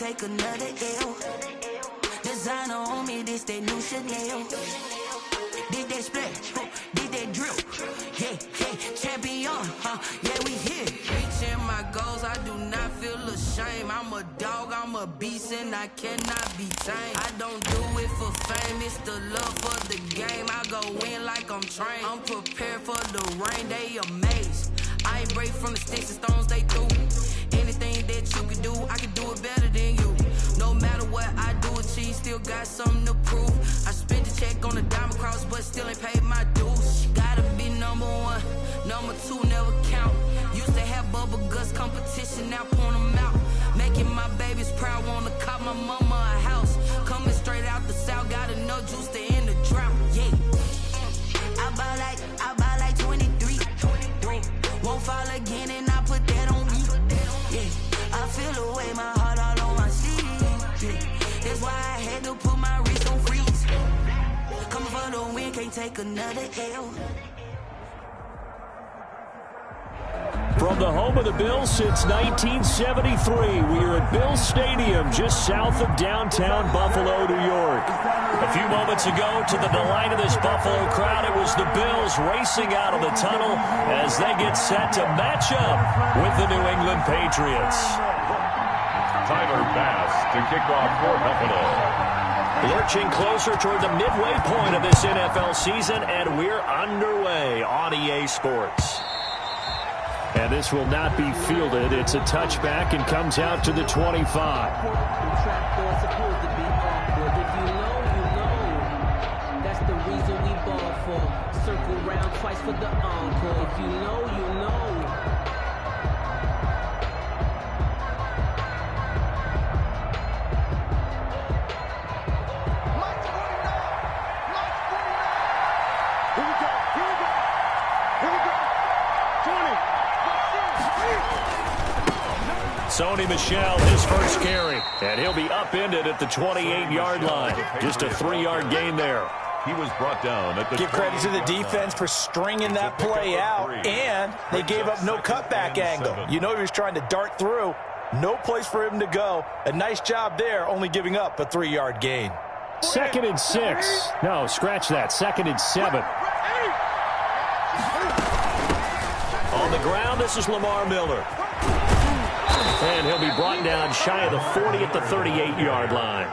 take another L. Designer on me, this that new Chanel. Did that splash, did that drip. Yeah, champion, yeah, we here. Reaching my goals, I do not feel ashamed. I'm a dog, I'm a beast, and I cannot be tamed. I don't do it for fame, it's the love for the game. I go in like I'm trained. I'm prepared for the rain, they amazed. I ain't break from the sticks and stones they threw. Anything that you can do, I can do it better than you. No matter what I do, achieve, still got something to prove. I spent the check on the diamond cross, but still ain't paid my dues. Gotta be number one, number two never count. Used to have bubble guts competition, now point them out. Making my babies proud, wanna cop my mama a house. Coming straight out the south, got enough juice to end the drought. Yeah, I buy like 23. Won't fall again, and I put that on me. Yeah, I feel the way, my heart all on my sleeve. Yeah, that's why I had to put my wrist on freeze. Coming for the win, can't take another L. From the home of the Bills since 1973, we are at Bills Stadium, just south of downtown Buffalo, New York. A few moments ago, to the delight of this Buffalo crowd, it was the Bills racing out of the tunnel as they get set to match up with the New England Patriots. Tyler Bass to kick off for Buffalo. Lurching closer toward the midway point of this NFL season, and we're underway on EA Sports. And this will not be fielded. It's a touchback and comes out to the 25. That's the reason we ball for. Circle round twice for the encore. If you know, you know. Sony Michel, his first carry, and he'll be upended at the 28-yard line. Just a 3-yard gain there. He was brought down at the Give credit to the defense for stringing that play out, and they gave up no cutback angle. You know he was trying to dart through. No place for him to go. A nice job there, only giving up a 3-yard gain. 2nd and 6. No, scratch that. 2nd and 7. On the ground, this is Lamar Miller. And he'll be brought down shy of the 40 at the 38-yard line.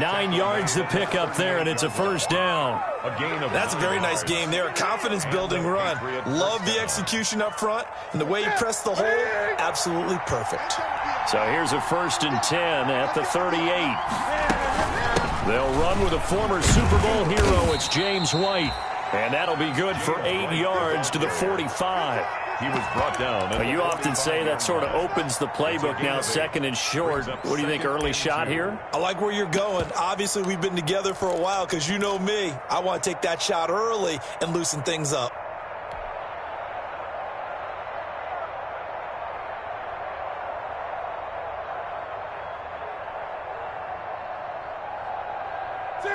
9 yards to pick up there, and it's a first down. That's a very nice game there. A confidence-building run. Love the execution up front, and the way he pressed the hole, absolutely perfect. So here's a 1st and 10 at the 38. They'll run with a former Super Bowl hero. It's James White. And that'll be good for 8 yards to the 45. He was brought down. You often say that sort of opens the playbook now, 2nd and short. What do you think, early shot here? I like where you're going. Obviously, we've been together for a while because you know me. I want to take that shot early and loosen things up.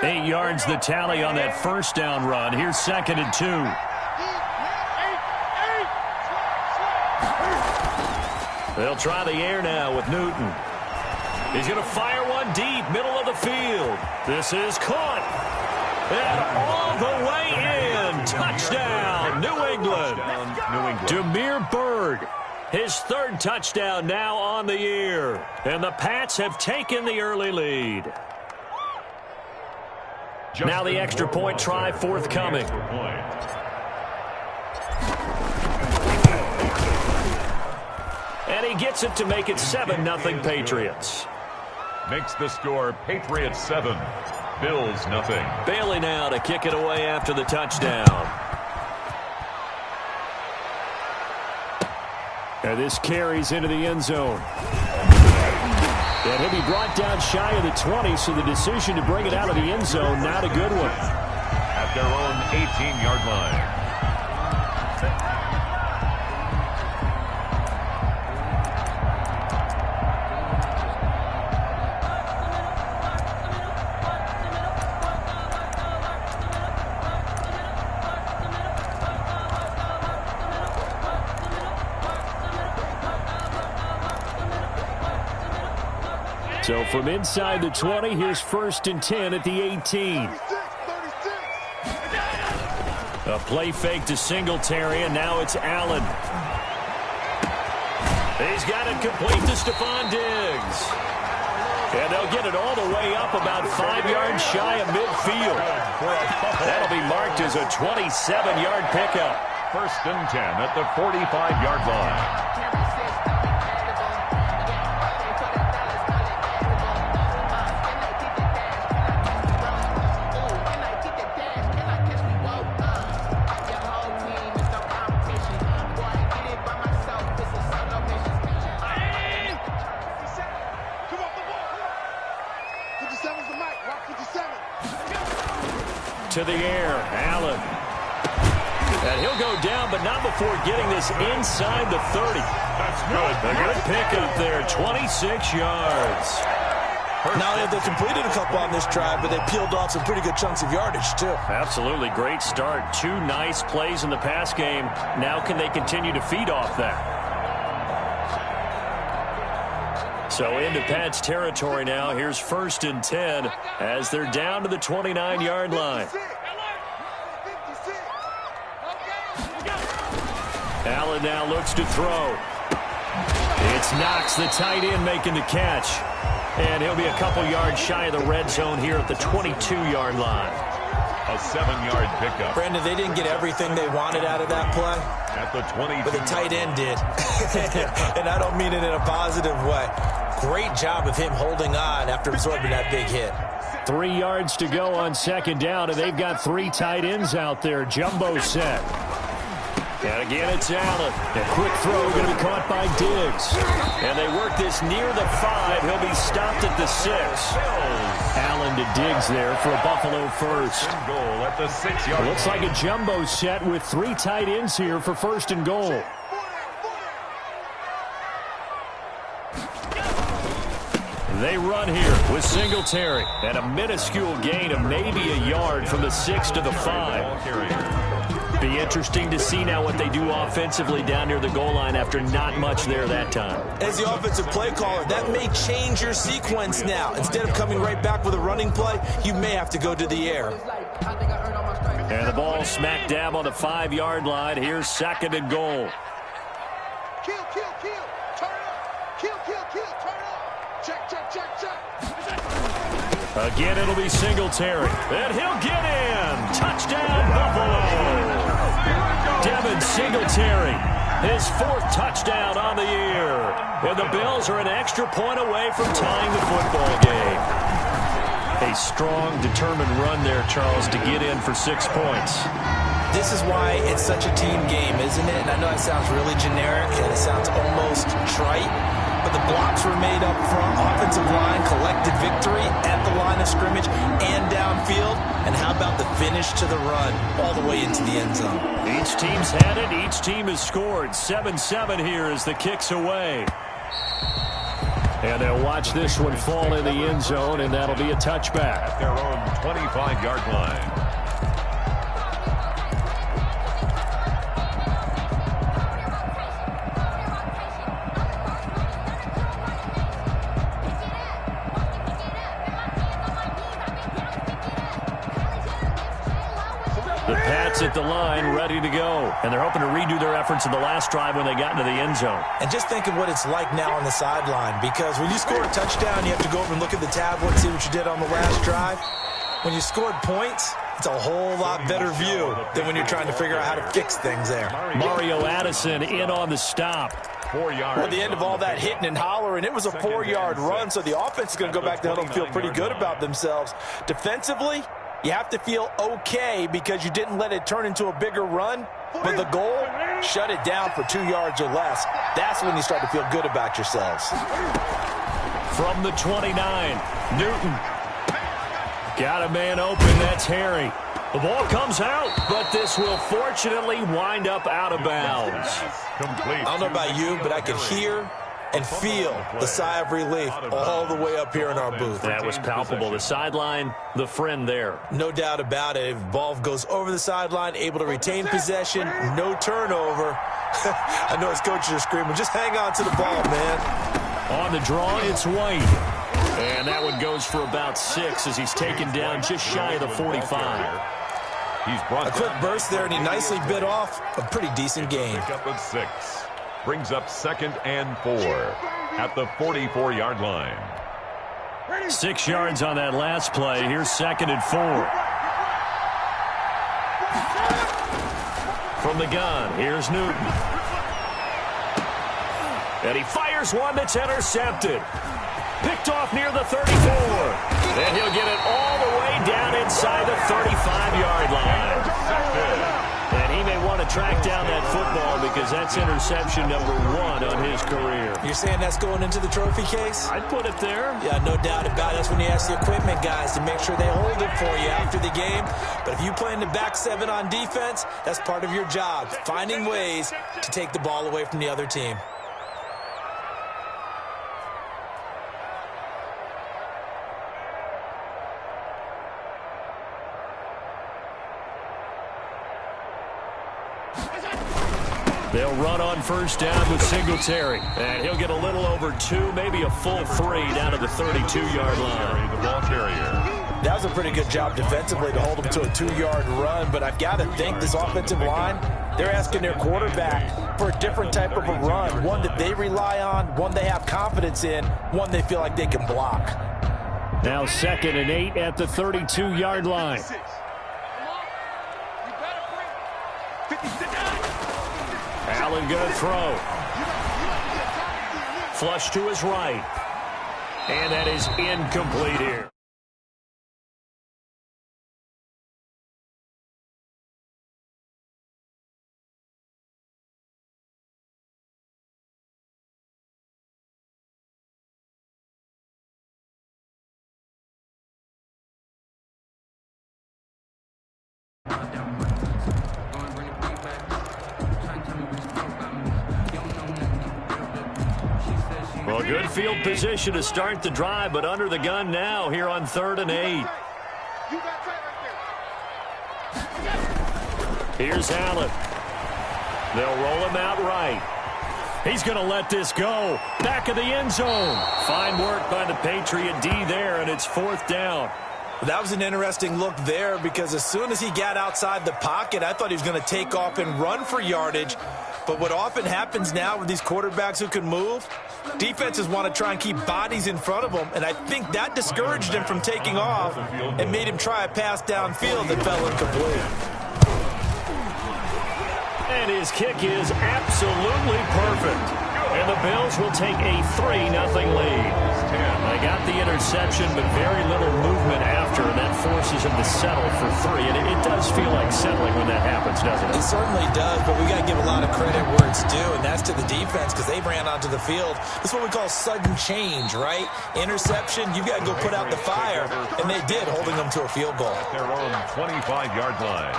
Eight yards the tally on that first down run. Here's 2nd and 2. They'll try the air now with Newton. He's going to fire one deep, middle of the field. This is caught. And all the way in. Touchdown, New England. Damiere Byrd, his 3rd touchdown now on the year. And the Pats have taken the early lead. Now the extra point try forthcoming. And he gets it to make it 7-0 Patriots. Makes the score Patriots 7, Bills nothing. Bailey now to kick it away after the touchdown. And this carries into the end zone. And he'll be brought down shy of the 20, so the decision to bring it out of the end zone, not a good one. At their own 18-yard line. So from inside the 20, here's 1st and 10 at the 18. A play fake to Singletary, and now it's Allen. He's got it complete to Stephon Diggs. And they'll get it all the way up about 5 yards shy of midfield. That'll be marked as a 27-yard pickup. 1st and 10 at the 45-yard line. To the air, Allen. And he'll go down, but not before getting this inside the 30. That's good. A good pickup there, 26 yards. Not only have they completed a couple on this drive, but they peeled off some pretty good chunks of yardage, too. Absolutely. Great start. 2 nice plays in the pass game. Now can they continue to feed off that? So into Pat's territory now. Here's 1st and 10 as they're down to the 29-yard line. Allen now looks to throw. It's Knox, the tight end, making the catch. And he'll be a couple yards shy of the red zone here at the 22-yard line. A 7-yard pickup. Brandon, they didn't get everything they wanted out of that play. At the 22. But the tight end did. And I don't mean it in a positive way. Great job of him holding on after absorbing that big hit. 3 yards to go on 2nd down, and they've got 3 tight ends out there. Jumbo set. And again, it's Allen. A quick throw going to be caught by Diggs. And they work this near the 5. He'll be stopped at the 6. Allen to Diggs there for a Buffalo first. Goal at the 6-yard. Looks like a jumbo set with 3 tight ends here for 1st and goal. They run here with Singletary. And a minuscule gain of maybe a yard from the 6 to the 5. Be interesting to see now what they do offensively down near the goal line after not much there that time. As the offensive play caller, that may change your sequence now. Instead of coming right back with a running play, you may have to go to the air. And the ball smack dab on the 5-yard line. Here's 2nd and goal. Kill, turn up. Kill, turn up. Check. Again, it'll be Singletary. And he'll get in. Touchdown, Buffalo. Devin Singletary, his 4th touchdown on the year. And the Bills are an extra point away from tying the football game. A strong, determined run there, Charles, to get in for 6 points. This is why it's such a team game, isn't it? And I know it sounds really generic and it sounds almost trite, but the blocks were made up front, offensive line, collected victory at the line of scrimmage and downfield. And how about the finish to the run all the way into the end zone? Each team's had it. Each team has scored. 7-7 here as the kick's away. And they'll watch this one fall in the end zone, and that'll be a touchback. At their own 25-yard line. At the line, ready to go. And they're hoping to redo their efforts in the last drive when they got into the end zone. And just think of what it's like now on the sideline, because when you score a touchdown, you have to go over and look at the tablet and see what you did on the last drive. When you scored points, it's a whole lot better view than when you're trying to figure out how to fix things there. Mario Addison in on the stop. 4 yards. Well, at the end of all that hitting and hollering, it was a 4-yard run, so the offense is going to go back down and feel pretty good about themselves. Defensively, you have to feel okay because you didn't let it turn into a bigger run. But the goal, shut it down for 2 yards or less. That's when you start to feel good about yourselves. From the 29, Newton. Got a man open, that's Harry. The ball comes out, but this will fortunately wind up out of bounds. Complete. I don't know about you, but I could hear and feel the sigh of relief all the way up here in our booth. That was palpable. The sideline, the friend there. No doubt about it. If ball goes over the sideline, able to retain possession, no turnover. I know his coaches are screaming, just hang on to the ball, man. On the draw, it's White. And that one goes for about 6 as he's taken down just shy of the 45. He's brought a quick burst there, and he nicely bit off a pretty decent gain. Pickup of 6. Brings up 2nd and 4 at the 44-yard line. 6 yards on that last play. Here's 2nd and 4. From the gun, here's Newton. And he fires one that's intercepted. Picked off near the 34. And he'll get it all the way down inside the 35-yard line. And he may want to track down that football because that's interception number 1 on his career. You're saying that's going into the trophy case? I'd put it there. Yeah, no doubt about it. That's when you ask the equipment guys to make sure they hold it for you after the game. But if you play in the back 7 on defense, that's part of your job, finding ways to take the ball away from the other team. They'll run on first down with Singletary. And he'll get a little over 2, maybe a full 3 down to the 32-yard line. The ball carrier. That was a pretty good job defensively to hold him to a 2-yard run, but I've got to think this offensive line, they're asking their quarterback for a different type of a run, one that they rely on, one they have confidence in, one they feel like they can block. Now 2nd and 8 at the 32-yard line. Allen going to throw. Flush to his right. And that is incomplete here. Well, good field position to start the drive, but under the gun now here on 3rd and 8. Here's Allen. They'll roll him out right. He's going to let this go. Back of the end zone. Fine work by the Patriot D there, and it's 4th down. That was an interesting look there because as soon as he got outside the pocket, I thought he was going to take off and run for yardage. But what often happens now with these quarterbacks who can move, defenses want to try and keep bodies in front of them, and I think that discouraged him from taking off and made him try a pass downfield that fell incomplete. And his kick is absolutely perfect. And the Bills will take a 3-0 lead. They got the interception, but very little movement after, and that forces him to settle for 3. And it does feel like settling when that happens, doesn't it? It certainly does, but we got to give a lot of credit where it's due, and that's to the defense because they ran onto the field. This is what we call sudden change, right? Interception, you've got to go put out the fire, and they did, holding them to a field goal. Their own 25-yard line.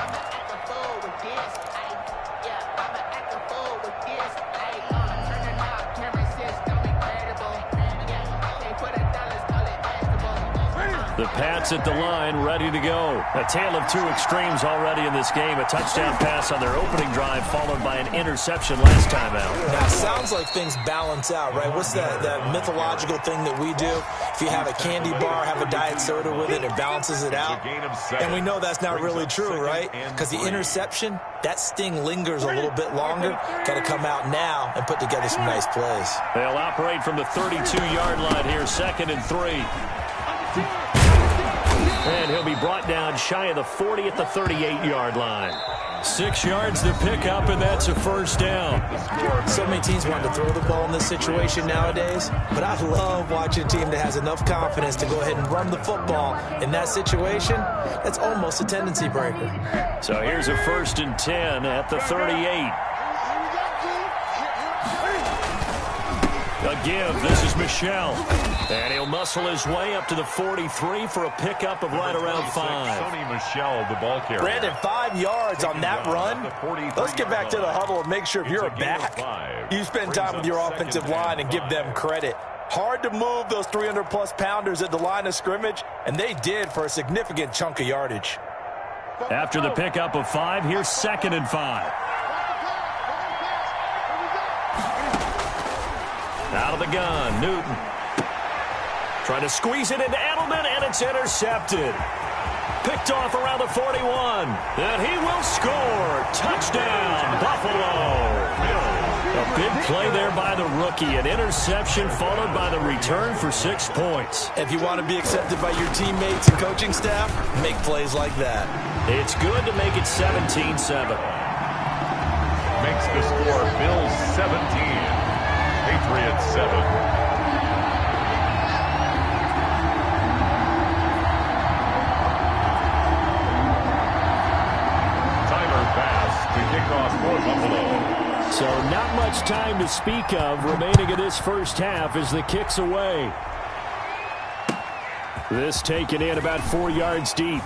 The Pats at the line, ready to go. A tale of 2 extremes already in this game. A touchdown pass on their opening drive, followed by an interception last time out. Now, it sounds like things balance out, right? What's that mythological thing that we do? If you have a candy bar, have a diet soda with it, it balances it out. And we know that's not really true, right? Because the interception, that sting lingers a little bit longer. Got to come out now and put together some nice plays. They'll operate from the 32-yard line here, 2nd and 3. And he'll be brought down shy of the 40 at the 38-yard line. 6 yards to pick up, and that's a 1st down. So many teams want to throw the ball in this situation nowadays, but I love watching a team that has enough confidence to go ahead and run the football. In that situation, that's almost a tendency breaker. So here's a 1st and 10 at the 38. A give. This is Michel. And he'll muscle his way up to the 43 for a pickup of right around 5. Sony Michel, the ball carrier. Brandon, 5 yards on that run. Let's get back to the huddle and make sure if you're a back, you spend time with your offensive line and give them credit. Hard to move those 300-plus pounders at the line of scrimmage, and they did for a significant chunk of yardage. After the pickup of 5, here's 2nd and 5. Out of the gun, Newton. Trying to squeeze it into Edelman, and it's intercepted. Picked off around the 41. And he will score. Touchdown, Buffalo. A big play there by the rookie. An interception followed by the return for 6 points. If you want to be accepted by your teammates and coaching staff, make plays like that. It's good to make it 17-7. Makes the score Bills 17, Patriots 7. For Buffalo. So not much time to speak of remaining in this first half as the kick's away. This taken in about 4 yards deep.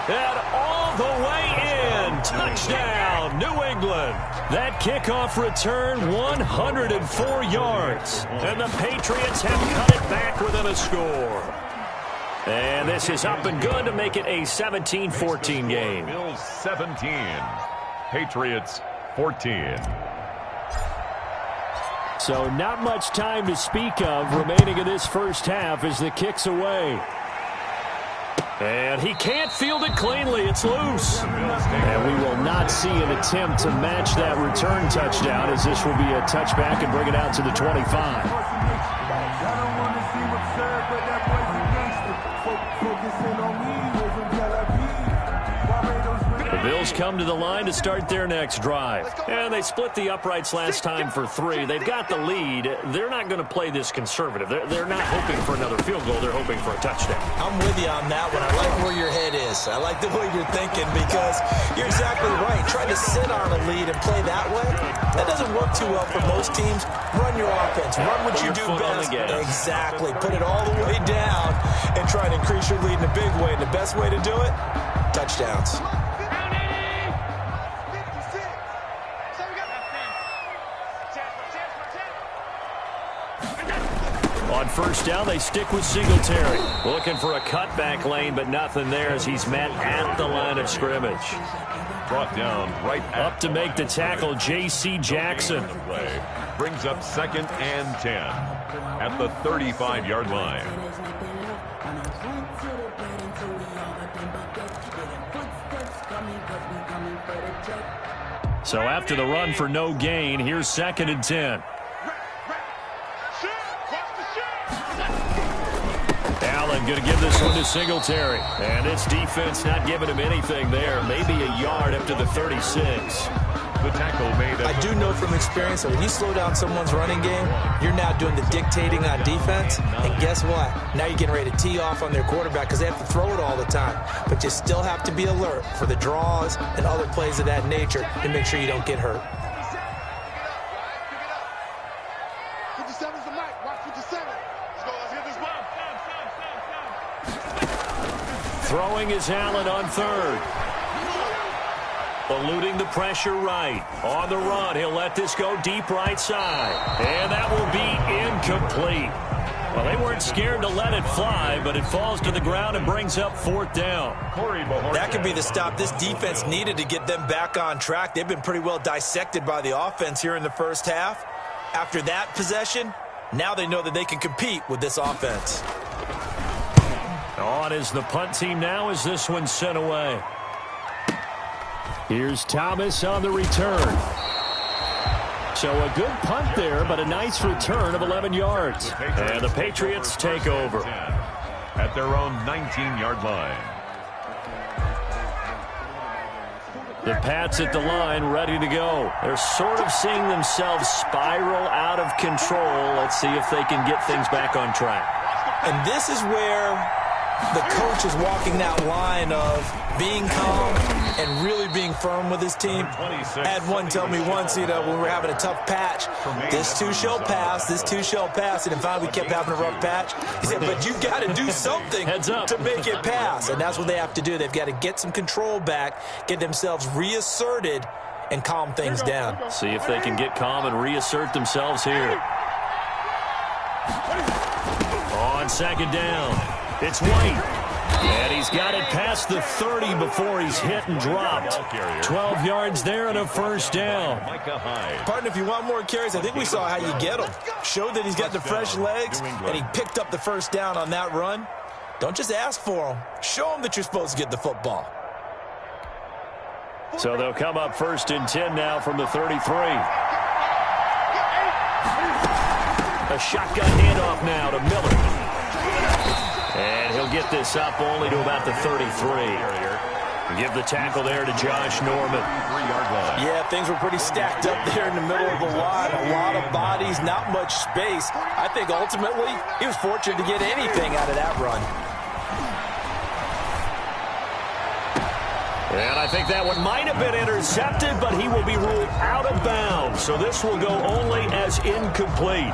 And all the way in. Touchdown, New England. That kickoff return, 104 yards. And the Patriots have cut it back within a score. And this is up and good to make it a 17-14 game. Bills 17, Patriots 14. So not much time to speak of remaining in this first half as the kick's away. And he can't field it cleanly. It's loose. And we will not see an attempt to match that return touchdown, as this will be a touchback and bring it out to the 25. The Bills come to the line to start their next drive. And they split the uprights last time for 3. They've got the lead. They're not going to play this conservative. They're not hoping for another field goal. They're hoping for a touchdown. I'm with you on that one. I like where your head is. I like the way you're thinking because you're exactly right. Trying to sit on a lead and play that way, that doesn't work too well for most teams. Run your offense. Run what you do best. Exactly. Put it all the way down and try and increase your lead in a big way. And the best way to do it, touchdowns. On first down, they stick with Singletary. Looking for a cutback lane, but nothing there as he's met at the line of scrimmage. Brought down right up to make the tackle, J.C. Jackson. Play brings up 2nd and 10 at the 35-yard line. So after the run for no gain, here's 2nd and 10. Allen going to give this one to Singletary. And it's defense not giving him anything there. Maybe a yard up to the 36. The tackle made. I do know from experience that when you slow down someone's running game, you're now doing the dictating on defense. And guess what? Now you're getting ready to tee off on their quarterback because they have to throw it all the time. But you still have to be alert for the draws and other plays of that nature to make sure you don't get hurt. 57's the mic. Watch 57. Let's go. Let's get this ball. Throwing is Allen on 3rd. Eluding the pressure right. On the run, he'll let this go deep right side. And that will be incomplete. Well, they weren't scared to let it fly, but it falls to the ground and brings up 4th down. That could be the stop this defense needed to get them back on track. They've been pretty well dissected by the offense here in the first half. After that possession, now they know that they can compete with this offense. On is the punt team now as this one's sent away. Here's Thomas on the return. So a good punt there, but a nice return of 11 yards. And the Patriots take over. At their own 19-yard line. The Pats at the line, ready to go. They're sort of seeing themselves spiral out of control. Let's see if they can get things back on track. And this is where the coach is walking that line of being calm and really being firm with his team. I had one tell me once, when we were having a tough patch, this too shall pass, this too shall pass. And finally we kept having a rough patch. He said, but you got to do something to make it pass. And that's what they have to do. They've got to get some control back, get themselves reasserted, and calm things down. See if they can get calm and reassert themselves here. On 2nd down, it's White. And he's got it past the 30 before he's hit and dropped. 12 yards there and a first down. Partner, if you want more carries, I think we saw how you get them. Showed that he's got the fresh legs, and he picked up the first down on that run. Don't just ask for them. Show them that you're supposed to get the football. So they'll come up 1st and 10 now from the 33. A shotgun handoff now to Miller. And he'll get this up only to about the 33. Give the tackle there to Josh Norman. Yeah, things were pretty stacked up there in the middle of the line. A lot of bodies, not much space. I think ultimately he was fortunate to get anything out of that run. And I think that one might have been intercepted, but he will be ruled out of bounds. So this will go only as incomplete.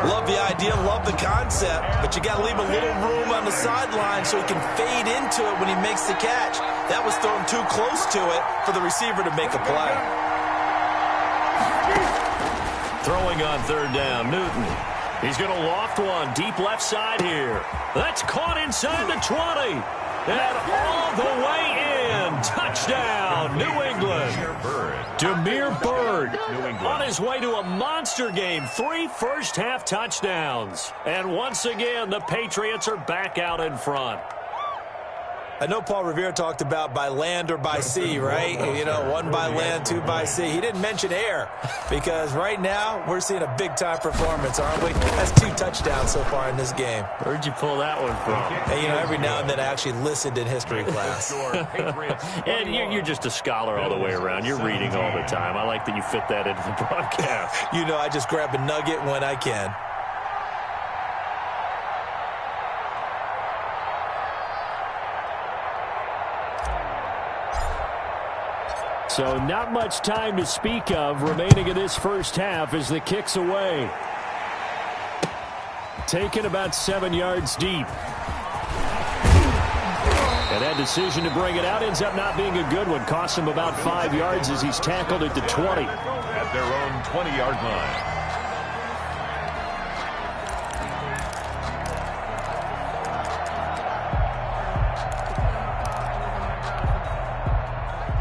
Love the idea, love the concept, but you got to leave a little room on the sideline so he can fade into it when he makes the catch. That was thrown too close to it for the receiver to make a play. Throwing on 3rd down, Newton. He's going to loft one deep left side here. That's caught inside the 20. And all the way in. Touchdown, New England. Damiere Byrd on his way to a monster game. 3 first-half touchdowns. And once again, the Patriots are back out in front. I know Paul Revere talked about by land or by sea, right? You know, 1 by land, 2 by sea. He didn't mention air because right now we're seeing a big-time performance, aren't we? That's 2 touchdowns so far in this game. Where'd you pull that one from? Hey, you know, every now and then I actually listened in history class. And you're just a scholar all the way around. You're reading all the time. I like that you fit that into the broadcast. You know, I just grab a nugget when I can. So not much time to speak of remaining in this first half as the kick's away. Taken about 7 yards deep. And that decision to bring it out ends up not being a good one. Costs him about 5 yards as he's tackled at the 20. At their own 20-yard line.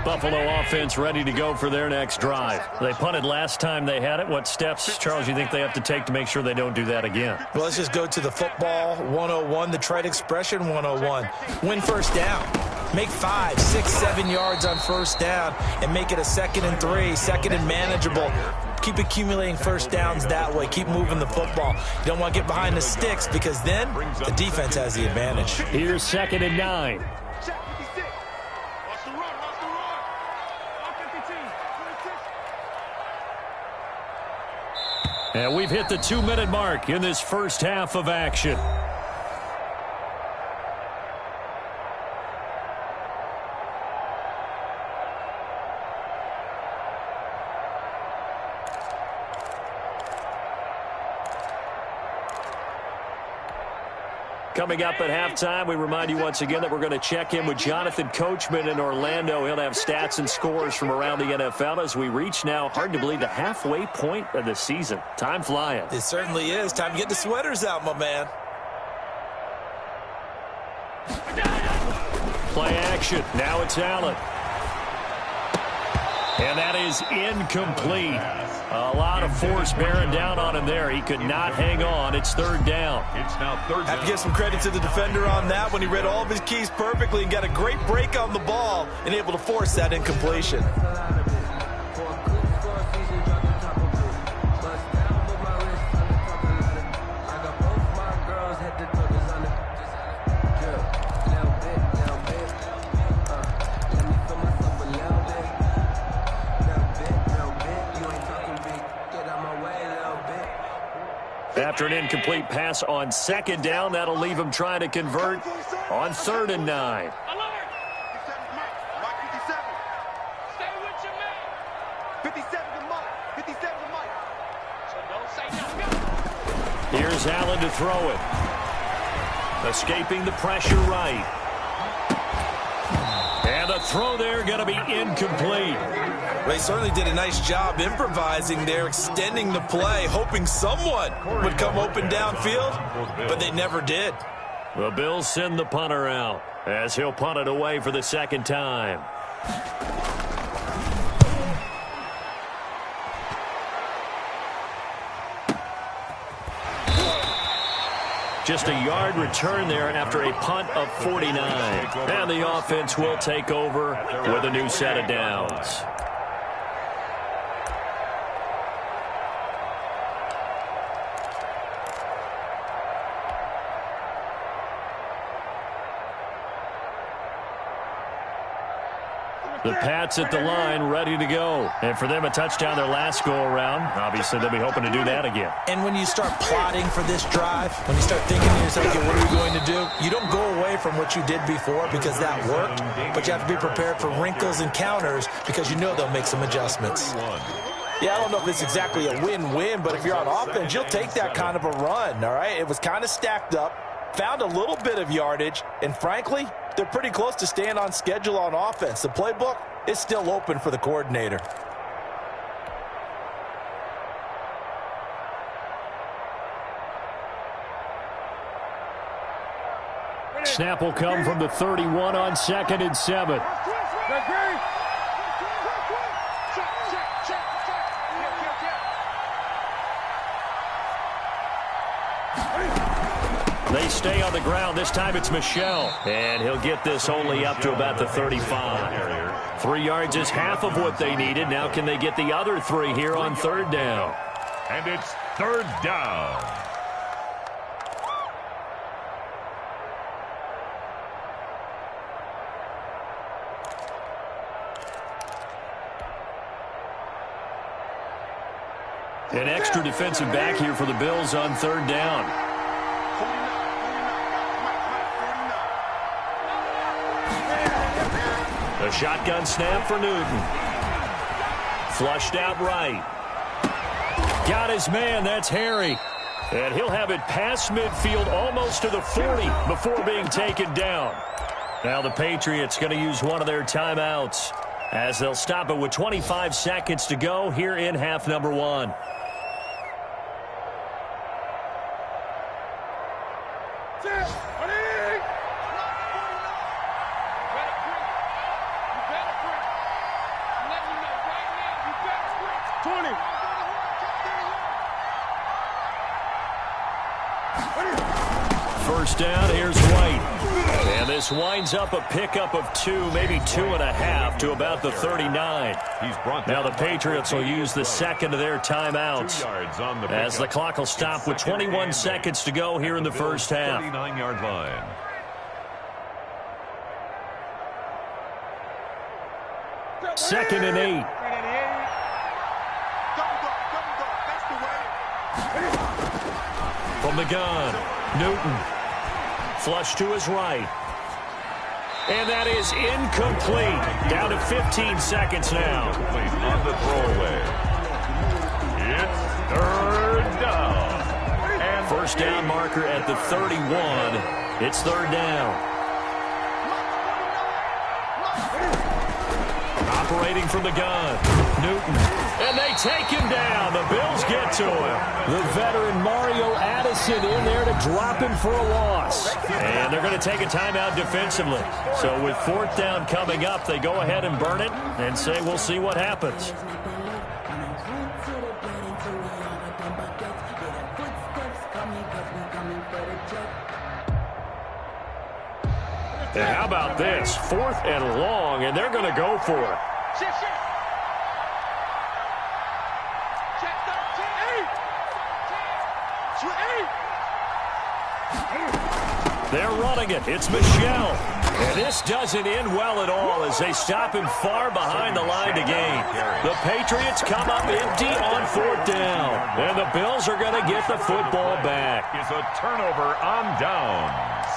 Buffalo offense ready to go for their next drive. They punted last time they had it. What steps, Charles, you think they have to take to make sure they don't do that again? Well, let's just go to the football 101, the trite expression 101. Win first down. Make 5, 6, 7 yards on first down and make it a 2nd and 3, 2nd and manageable. Keep accumulating first downs that way. Keep moving the football. You don't want to get behind the sticks because then the defense has the advantage. Here's 2nd and 9. And we've hit the 2-minute mark in this first half of action. Coming up at halftime, we remind you once again that we're going to check in with Jonathan Coachman in Orlando. He'll have stats and scores from around the NFL as we reach now, hard to believe, the halfway point of the season. Time flying. It certainly is. Time to get the sweaters out, my man. Play action. Now it's Allen. And that is incomplete. A lot of force bearing down on him there. He could not hang on. It's 3rd down. It's now 3rd down. Have to give some credit to the defender on that when he read all of his keys perfectly and got a great break on the ball and able to force that incompletion. After an incomplete pass on 2nd down, that'll leave him trying to convert on 3rd and 9. Here's Allen to throw it. Escaping the pressure right. And the throw there going to be incomplete. They certainly did a nice job improvising there, extending the play, hoping someone would come open downfield, but they never did. The Bills send the punter out as he'll punt it away for the second time. Just a yard return there after a punt of 49. And the offense will take over with a new set of downs. The Pats at the line, ready to go. And for them, a touchdown their last go-around. Obviously, they'll be hoping to do that again. And when you start plotting for this drive, when you start thinking to yourself, okay, what are we going to do? You don't go away from what you did before because that worked, but you have to be prepared for wrinkles and counters because you know they'll make some adjustments. Yeah, I don't know if it's exactly a win-win, but if you're on offense, you'll take that kind of a run, all right? It was kind of stacked up, found a little bit of yardage, and frankly, they're pretty close to staying on schedule on offense. The playbook is still open for the coordinator. Snap will come from the 31 on 2nd and 7. They stay on the ground. This time it's Michel. And he'll get this only up to about the 35. 3 yards is half of what they needed. Now can they get the other 3 here on 3rd down? And it's 3rd down. An extra defensive back here for the Bills on 3rd down. A shotgun snap for Newton. Flushed out right. Got his man, that's Harry. And he'll have it past midfield almost to the 40 before being taken down. Now the Patriots going to use one of their timeouts as they'll stop it with 25 seconds to go here in half number 1. First down, here's White. And this winds up a pickup of 2, maybe 2.5 to about the 39. Now the Patriots will use the second of their timeouts as the clock will stop with 21 seconds to go here in the first half. 39-yard line. Second and 8. From the gun, Newton. Flush to his right. And that is incomplete. Down to 15 seconds now. On the throwaway. It's 3rd down. And first down marker at the 31. It's 3rd down. Operating from the gun, Newton. And they take him down. The Bills get to him. The veteran Mario Addison in there to drop him for a loss. And they're going to take a timeout defensively. So with 4th down coming up, they go ahead and burn it and say we'll see what happens. And how about this? 4th and long, and they're going to go for it. They're running it. It's Michel. And this doesn't end well at all as they stop him far behind the line to gain. The Patriots come up empty on 4th down. And the Bills are going to get the football back. It's a turnover on downs.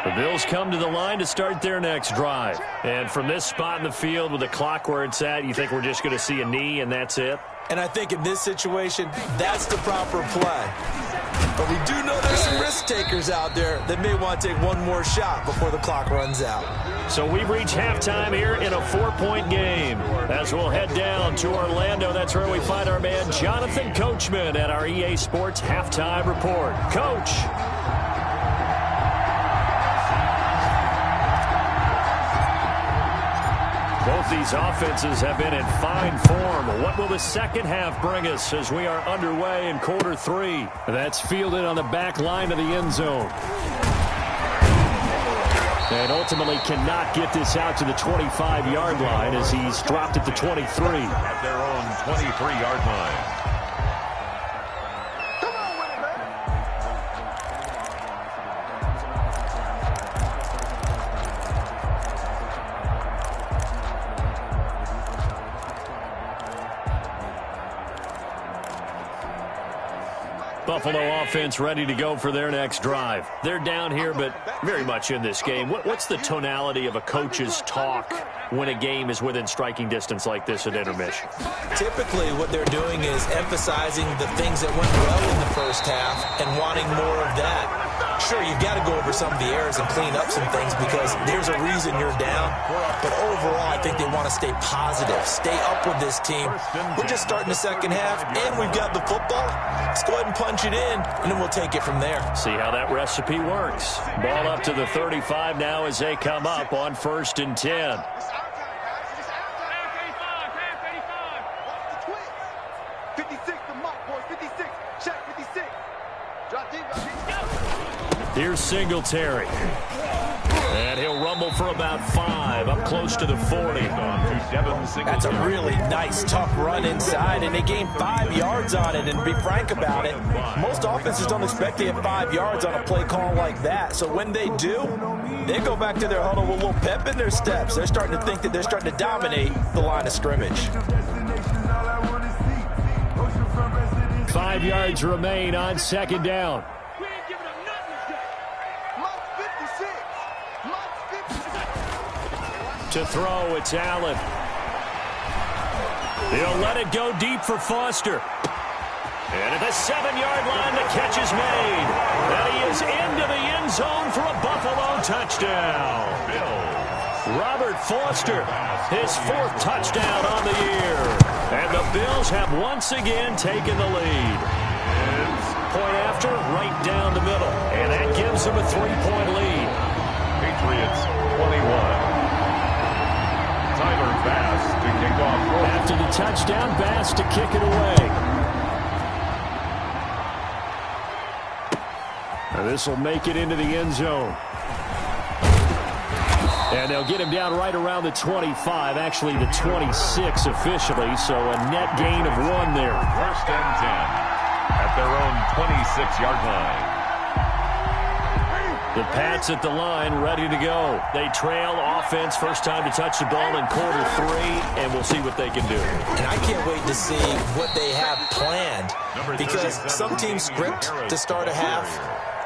The Bills come to the line to start their next drive. And from this spot in the field with the clock where it's at, you think we're just going to see a knee and that's it? And I think in this situation, that's the proper play. But we do know there's some risk takers out there that may want to take one more shot before the clock runs out. So we've reached halftime here in a 4-point game. As we'll head down to Orlando, that's where we find our man Jonathan Coachman at our EA Sports Halftime Report. Coach. Both these offenses have been in fine form. What will the second half bring us as we are underway in quarter 3? That's fielded on the back line of the end zone. And ultimately cannot get this out to the 25-yard line as he's dropped at the 23. At their own 23-yard line. Buffalo offense ready to go for their next drive. They're down here, but very much in this game. What's the tonality of a coach's talk when a game is within striking distance like this at intermission? Typically, what they're doing is emphasizing the things that went well in the first half and wanting more of that. Sure, you've got to go over some of the errors and clean up some things because there's a reason you're down. But overall, I think they want to stay positive, stay up with this team. We're just starting the second half, and we've got the football. Let's go ahead and punch it in, and then we'll take it from there. See how that recipe works. Ball up to the 35 now as they come up on 1st and 10. Here's Singletary. And he'll rumble for about 5, up close to the 40. That's a really nice, tough run inside, and they gained 5 yards on it. And to be frank about it, most offenses don't expect to get 5 yards on a play call like that. So when they do, they go back to their huddle with a little pep in their steps. They're starting to think that they're starting to dominate the line of scrimmage. 5 yards remain on 2nd down. To throw, it's Allen. He'll let it go deep for Foster. And at the 7-yard line, the catch is made. And he is into the end zone for a Buffalo touchdown. Robert Foster, his 4th touchdown on the year. And the Bills have once again taken the lead. Point after, right down the middle. And that gives them a 3-point lead. Patriots 21. Tyler Bass to kick off. After the touchdown, Bass to kick it away. Now this will make it into the end zone. And they'll get him down right around the 25, actually the 26 officially, so a net gain of 1 there. 1st and 10 at their own 26-yard line. The Pats at the line, ready to go. They trail offense, first time to touch the ball in quarter 3, and we'll see what they can do. And I can't wait to see what they have planned, because some teams script to start a half.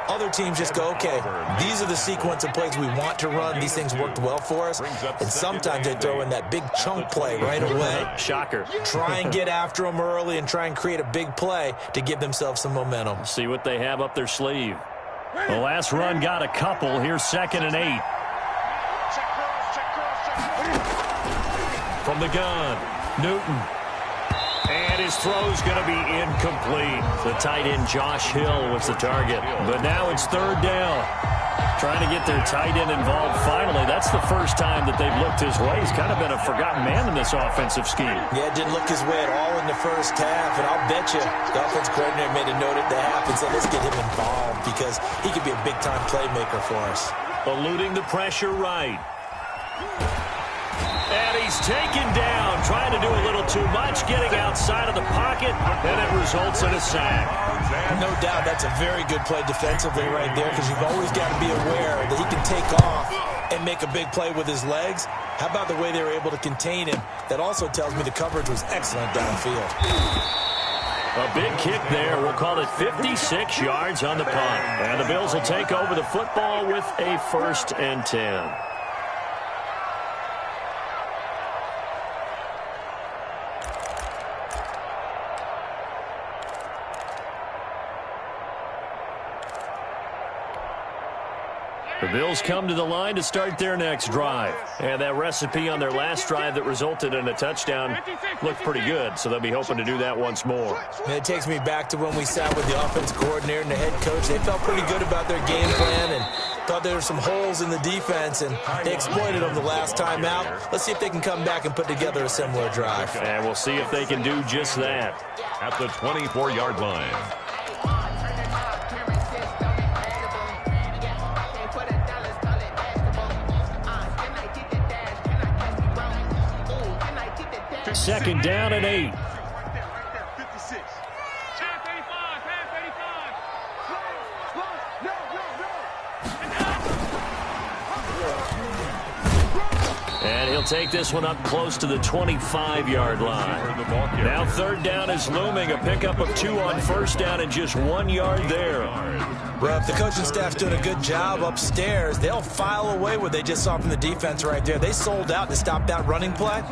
Other teams just go, okay, these are the sequence of plays we want to run. These things worked well for us. And sometimes they throw in that big chunk play right away. Shocker. Try and get after them early and try and create a big play to give themselves some momentum. See what they have up their sleeve. The last run got a couple. Here's 2nd and 8. From the gun, Newton. And his throw's going to be incomplete. The tight end, Josh Hill, was the target. But now it's 3rd down. Trying to get their tight end involved finally. That's the first time that they've looked his way. He's kind of been a forgotten man in this offensive scheme. Yeah, it didn't look his way at all in the first half. And I'll bet you the offense coordinator made a note at the half and said, let's get him involved because he could be a big-time playmaker for us. Eluding the pressure right. And he's taken down, trying to do a little too much, getting outside of the pocket, and it results in a sack. No doubt that's a very good play defensively right there because you've always got to be aware that he can take off and make a big play with his legs. How about the way they were able to contain him? That also tells me the coverage was excellent downfield. A big kick there. We'll call it 56 yards on the punt. And the Bills will take over the football with a 1st and 10. The Bills come to the line to start their next drive. And that recipe on their last drive that resulted in a touchdown looked pretty good, so they'll be hoping to do that once more. And it takes me back to when we sat with the offense coordinator and the head coach. They felt pretty good about their game plan and thought there were some holes in the defense, and they exploited them the last time out. Let's see if they can come back and put together a similar drive. And we'll see if they can do just that. At the 24-yard line. Second down and 8. And he'll take this one up close to the 25-yard line. Now third down is looming. A pickup of 2 on first down and just 1 yard there. Well, if the coaching staff's doing a good job upstairs, they'll file away what they just saw from the defense right there. They sold out to stop that running play.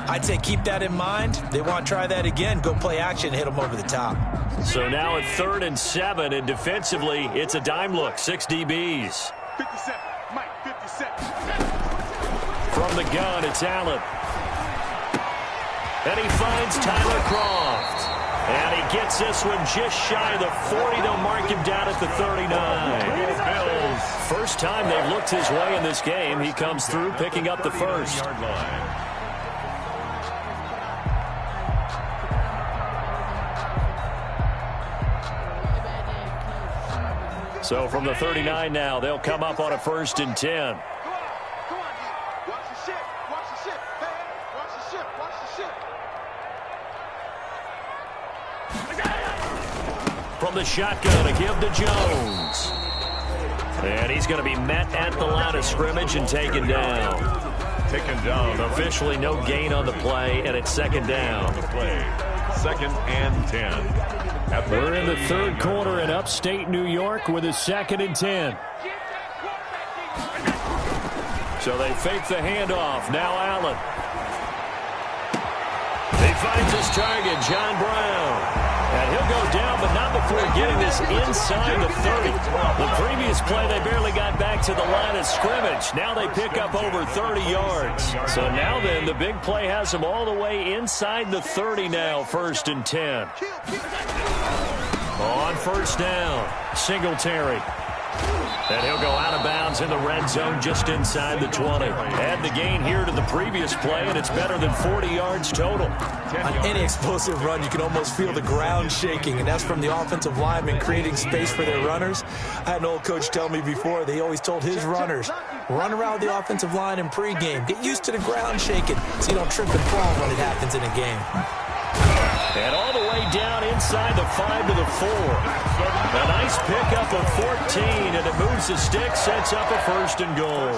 I'd say keep that in mind. They want to try that again. Go play action, hit them over the top. So now at 3rd and 7, and defensively, it's a dime look. 6 DBs. 57, Mike, 57. From the gun, it's Allen. And he finds Tyler Croft. And he gets this one just shy of the 40. They'll mark him down at the 39. Bills. First time they've looked his way in this game. He comes through, picking up the first. So from the 39 now, they'll come up on a 1st and 10. From the shotgun, a give to Jones. And he's going to be met at the line of scrimmage and taken down. Officially no gain on the play, and it's 2nd down. 2nd and 10. We're in the 3rd quarter in upstate New York with a 2nd and 10. So they fake the handoff. Now Allen. He finds his target, John Brown. And he'll go down, but not before getting this inside the 30. The previous play, they barely got back to the line of scrimmage. Now they pick up over 30 yards. So now then, the big play has them all the way inside the 30 now, 1st and 10. On 1st down, Singletary. And he'll go out of bounds in the red zone just inside the 20. Add the gain here to the previous play, and it's better than 40 yards total. On any explosive run, you can almost feel the ground shaking, and that's from the offensive linemen creating space for their runners. I had an old coach tell me before, they always told his runners, run around the offensive line in pregame. Get used to the ground shaking so you don't trip and fall when it happens in a game. And all the way down inside the 5 to the 4. A nice pickup of 14, and it moves the stick, sets up a 1st and goal.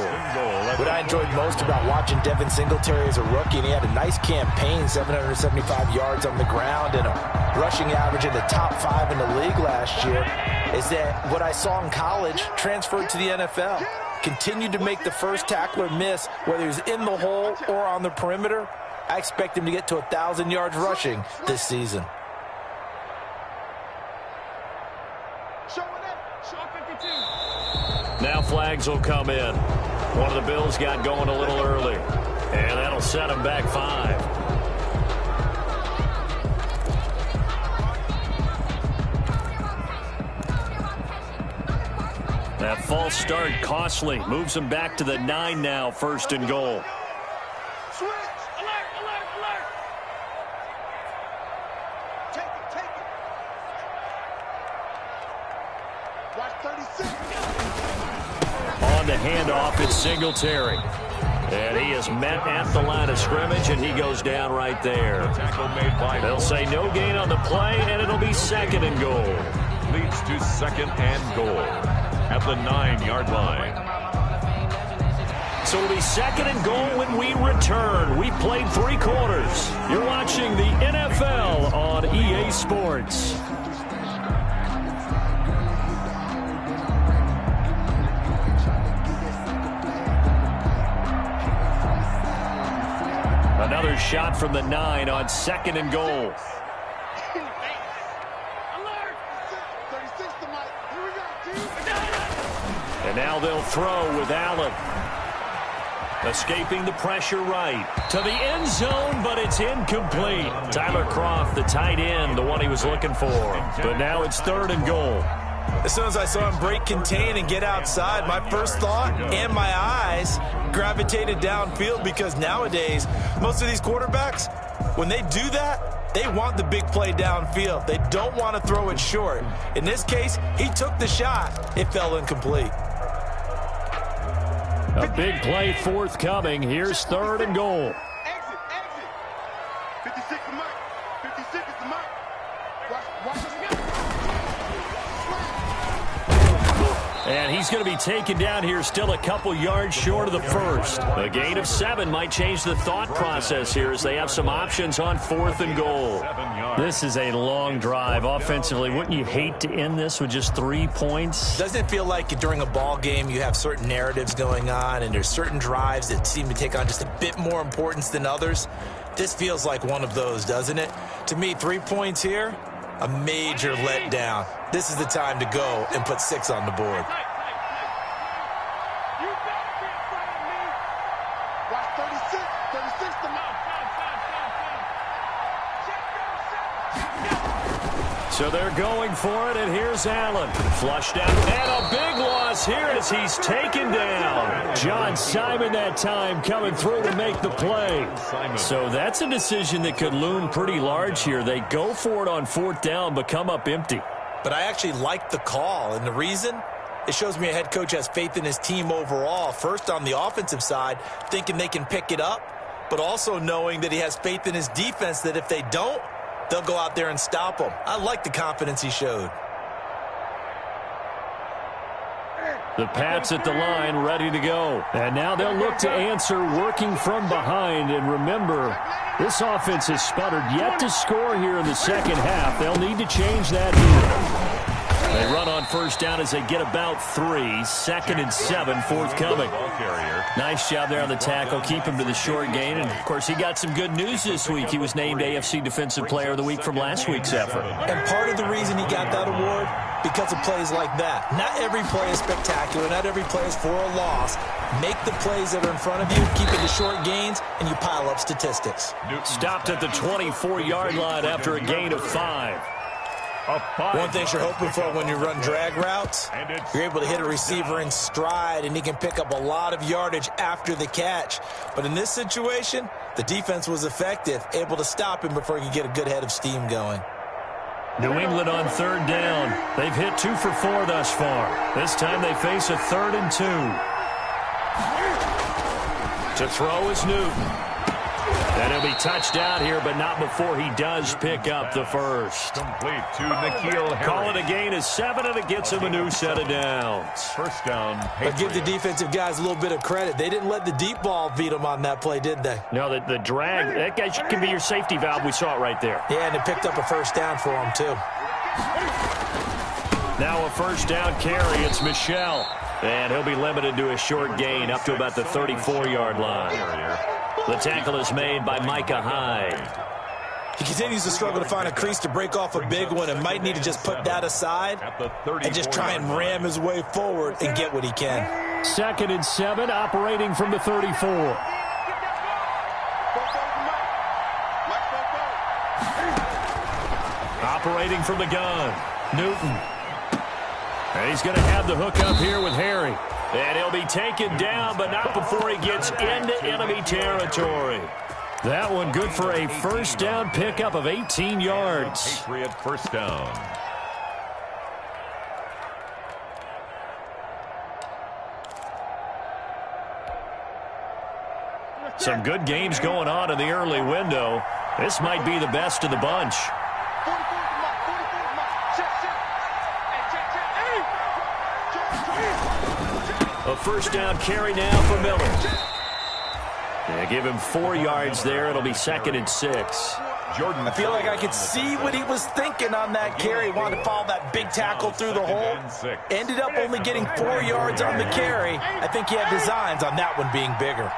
What I enjoyed most about watching Devin Singletary as a rookie, and he had a nice campaign, 775 yards on the ground and a rushing average in the top 5 in the league last year, is that what I saw in college transferred to the NFL. Continued to make the first tackler miss, whether he's in the hole or on the perimeter. I expect him to get to 1,000 yards rushing this season. Now flags will come in. One of the Bills got going a little early, and that'll set them back 5. That false start costly. Moves them back to the 9 now, 1st and goal. On the handoff, it's Singletary. And he is met at the line of scrimmage, and he goes down right there. They'll say no gain on the play, and it'll be 2nd and goal. Leads to 2nd and goal at the 9-yard line. So it'll be 2nd and goal when we return. We played 3 quarters. You're watching the NFL on EA Sports. Another shot from the 9 on 2nd and goal. And And now they'll throw with Allen. Escaping the pressure right to the end zone, but it's incomplete. Tyler Kroft, the tight end, the one he was looking for. But now it's 3rd and goal. As soon as I saw him break contain and get outside, my first thought and my eyes gravitated downfield, because nowadays, most of these quarterbacks, when they do that, they want the big play downfield. They don't want to throw it short. In this case, he took the shot. It fell incomplete. A big play forthcoming. Here's 3rd and goal. Exit. 56 is the mark. 56 is the mark. Watch this again. And he's going to be taken down here, still a couple yards short of the first. A gain of 7 might change the thought process here as they have some options on 4th and goal. This is a long drive offensively. Wouldn't you hate to end this with just 3 points? Doesn't it feel like during a ball game you have certain narratives going on, and there's certain drives that seem to take on just a bit more importance than others? This feels like one of those, doesn't it? To me, 3 points here, a major letdown. This is the time to go and put 6 on the board. Watch 36. 36 the mark. So they're going for it, and here's Allen. Flushed out, and a big loss here as he's taken down. John Simon that time coming through to make the play. So that's a decision that could loom pretty large here. They go for it on 4th down, but come up empty. But I actually like the call, and the reason? It shows me a head coach has faith in his team overall. First, on the offensive side, thinking they can pick it up, but also knowing that he has faith in his defense that if they don't, they'll go out there and stop them. I like the confidence he showed. The Pats at the line, ready to go. And now they'll look to answer working from behind. And remember, this offense has sputtered yet to score here in the second half. They'll need to change that here. They run on 1st down as they get about 3. 2nd and 7, forthcoming. Nice job there on the tackle. Keep him to the short gain. And, of course, he got some good news this week. He was named AFC Defensive Player of the Week from last week's effort. And part of the reason he got that award, because of plays like that. Not every play is spectacular. Not every play is for a loss. Make the plays that are in front of you, keep it to short gains, and you pile up statistics. Stopped at the 24-yard line after a gain of 5. One thing you're hoping for when you run drag routes, you're able to hit a receiver in stride, and he can pick up a lot of yardage after the catch. But in this situation, the defense was effective, able to stop him before he could get a good head of steam going. New England on 3rd down. They've hit 2 for 4 thus far. This time they face a 3rd and 2. To throw is Newton. And he'll be touched out here, but not before he does pick up the first. Complete to N'Keal Harry. Call it a gain of 7, and it gets him a new set of downs. 1st down, But give the defensive guys a little bit of credit. They didn't let the deep ball beat them on that play, did they? No, the drag, that guy can be your safety valve. We saw it right there. Yeah, and it picked up a 1st down for him, too. Now a 1st down carry. It's Michel. And he'll be limited to a short gain up to about the 34-yard line. The tackle is made by Micah Hyde. He continues to struggle to find a crease to break off a big one and might need to just put that aside and just try and ram his way forward and get what he can. 2nd and 7, operating from the 34. Operating from the gun, Newton. And he's going to have the hook up here with Harry. And he'll be taken down, but not before he gets into enemy territory. That one good for a 1st down pickup of 18 yards. Patriot 1st down. Some good games going on in the early window. This might be the best of the bunch. A 1st down carry now for Miller. Yeah, give him 4 yards there. It'll be 2nd and 6. I feel like I could see what he was thinking on that carry. He wanted to follow that big tackle through the hole. Ended up only getting 4 yards on the carry. I think he had designs on that one being bigger.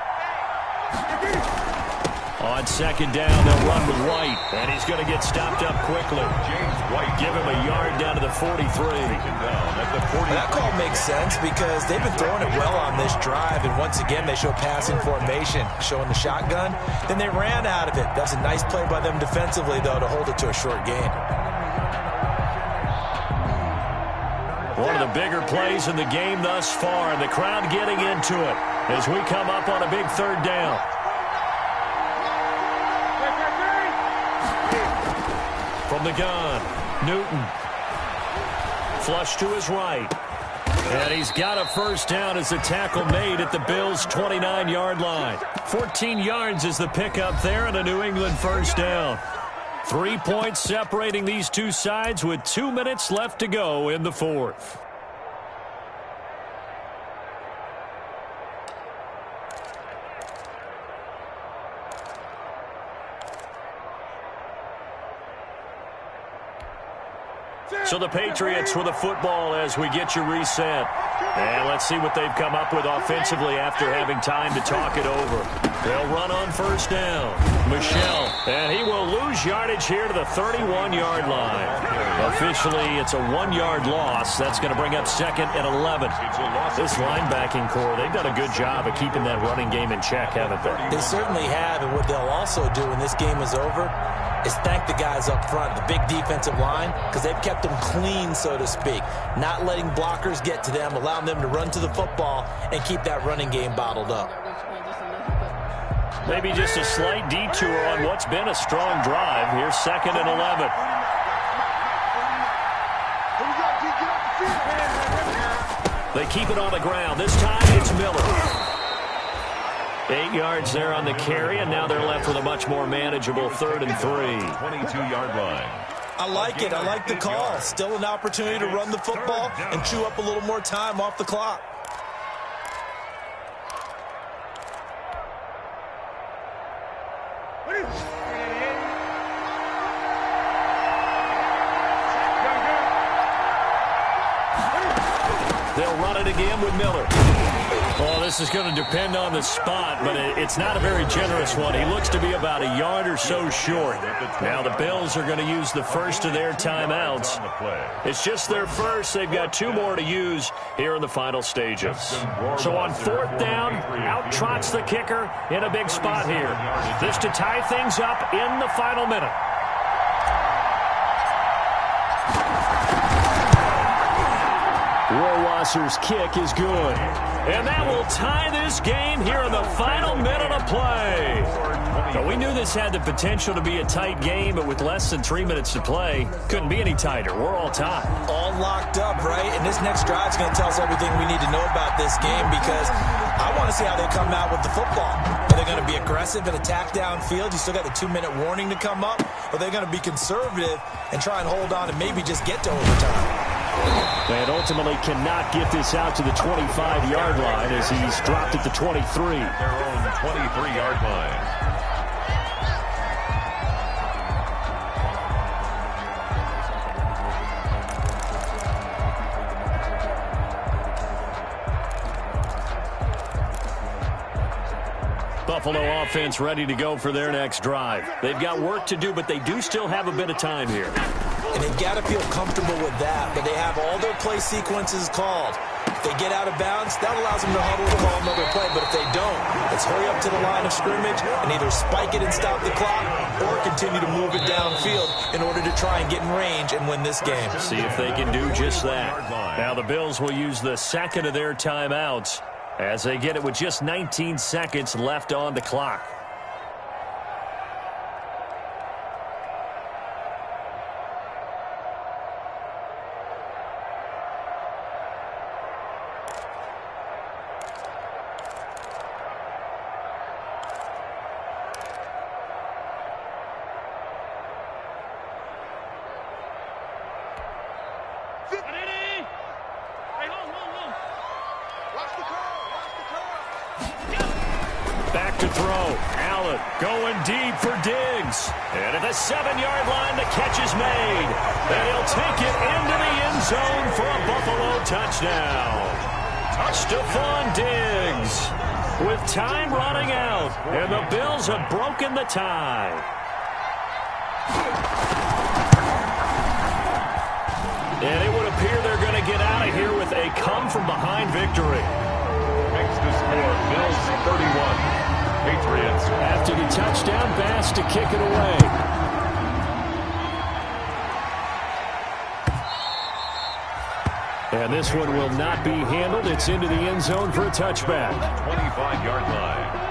On second down, they'll run with White, and he's going to get stopped up quickly. James White. Give him a yard down to the 43. That call makes sense because they've been throwing it well on this drive, and once again, they show passing formation, showing the shotgun. Then they ran out of it. That's a nice play by them defensively, though, to hold it to a short gain. One of the bigger plays in the game thus far, and the crowd getting into it as we come up on a big third down. From the gun, Newton. Flush to his right. And he's got a first down as the tackle made at the Bills' 29-yard line. 14 yards is the pickup there and a New England first down. 3 points separating these two sides with 2 minutes left to go in the fourth. So the Patriots with the football as we get you reset. And let's see what they've come up with offensively after having time to talk it over. They'll run on first down. Michel, and he will lose yardage here to the 31-yard line. Officially, it's a 1-yard loss. That's going to bring up second and 11. This linebacking core, they've done a good job of keeping that running game in check, haven't they? They certainly have, and what they'll also do when this game is over is thank the guys up front, the big defensive line, because they've kept them clean, so to speak, not letting blockers get to them, allowing them to run to the football and keep that running game bottled up. Maybe just a slight detour on what's been a strong drive. Here's second and 11. They keep it on the ground. This time it's Miller. 8 yards there on the carry, and now they're left with a much more manageable 3rd and 3. 22-yard line. I like it. I like the call. Still an opportunity to run the football and chew up a little more time off the clock. They'll run it again with Miller. Well, this is going to depend on the spot, but it's not a very generous one. He looks to be about a yard or so short. Now the Bills are going to use the first of their timeouts. It's just their first. They've got 2 more to use here in the final stages. So on 4th down, out trots the kicker in a big spot here. This to tie things up in the final minute. Rohrwasser's kick is good. And that will tie this game here in the final minute of play. So we knew this had the potential to be a tight game, but with less than 3 minutes to play, couldn't be any tighter. We're all tied. All locked up, right? And this next drive is going to tell us everything we need to know about this game because I want to see how they come out with the football. Are they going to be aggressive and attack downfield? You still got the 2-minute warning to come up? Or are they going to be conservative and try and hold on and maybe just get to overtime? And ultimately cannot get this out to the 25-yard line as he's dropped at the 23. Their own 23-yard line. Buffalo offense ready to go for their next drive. They've got work to do, but they do still have a bit of time here. And they've got to feel comfortable with that, but they have all their play sequences called. If they get out of bounds, that allows them to huddle to call another play, but if they don't, let's hurry up to the line of scrimmage and either spike it and stop the clock or continue to move it downfield in order to try and get in range and win this game. See if they can do just that. Now the Bills will use the second of their timeouts as they get it with just 19 seconds left on the clock. Back to throw. Allen going deep for Diggs. And at the 7-yard line, the catch is made. And he'll take it into the end zone for a Buffalo touchdown. Stephon Diggs. with time running out, and the Bills have broken the tie. And it would appear they're going to get out of here with a come-from-behind victory. Makes the score Bills 31, Patriots. After the touchdown pass to kick it away. And this one will not be handled. It's into the end zone for a touchback. 25-yard line.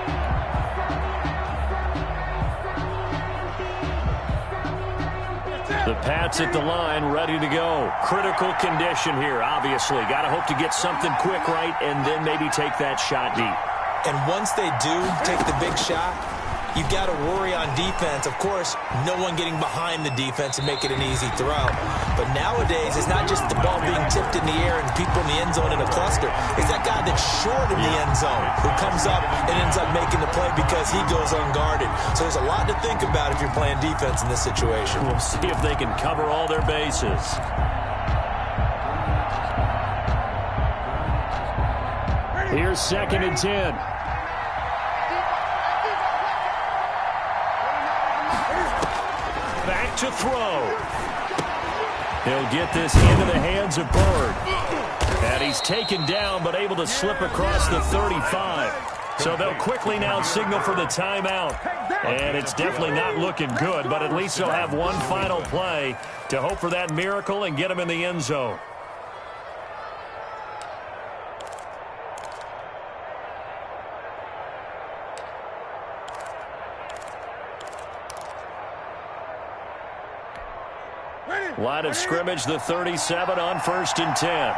The Pats at the line, ready to go. Critical condition here, obviously. Got to hope to get something quick right and then maybe take that shot deep. And once they do take the big shot, you've got to worry on defense. Of course, no one getting behind the defense and make it an easy throw. But nowadays, it's not just the ball being tipped in the air and people in the end zone in a cluster. It's that guy that's short in the end zone who comes up and ends up making the play because he goes unguarded. So there's a lot to think about if you're playing defense in this situation. We'll see if they can cover all their bases. Here's 2nd and 10. Back to throw. He'll get this into the hands of Bird. And he's taken down but able to slip across the 35. So they'll quickly now signal for the timeout. And it's definitely not looking good, but at least they'll have one final play to hope for that miracle and get them in the end zone. Line of scrimmage, the 37 on 1st and 10.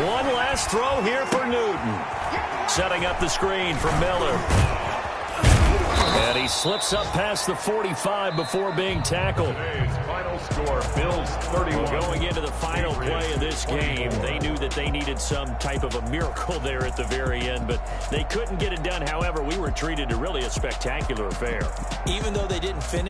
One last throw here for Newton. Setting up the screen for Miller. And he slips up past the 45 before being tackled. Today's final score, Bills 31. Going into the final play of this game, they knew that they needed some type of a miracle there at the very end, but they couldn't get it done. However, we were treated to really a spectacular affair. Even though they didn't finish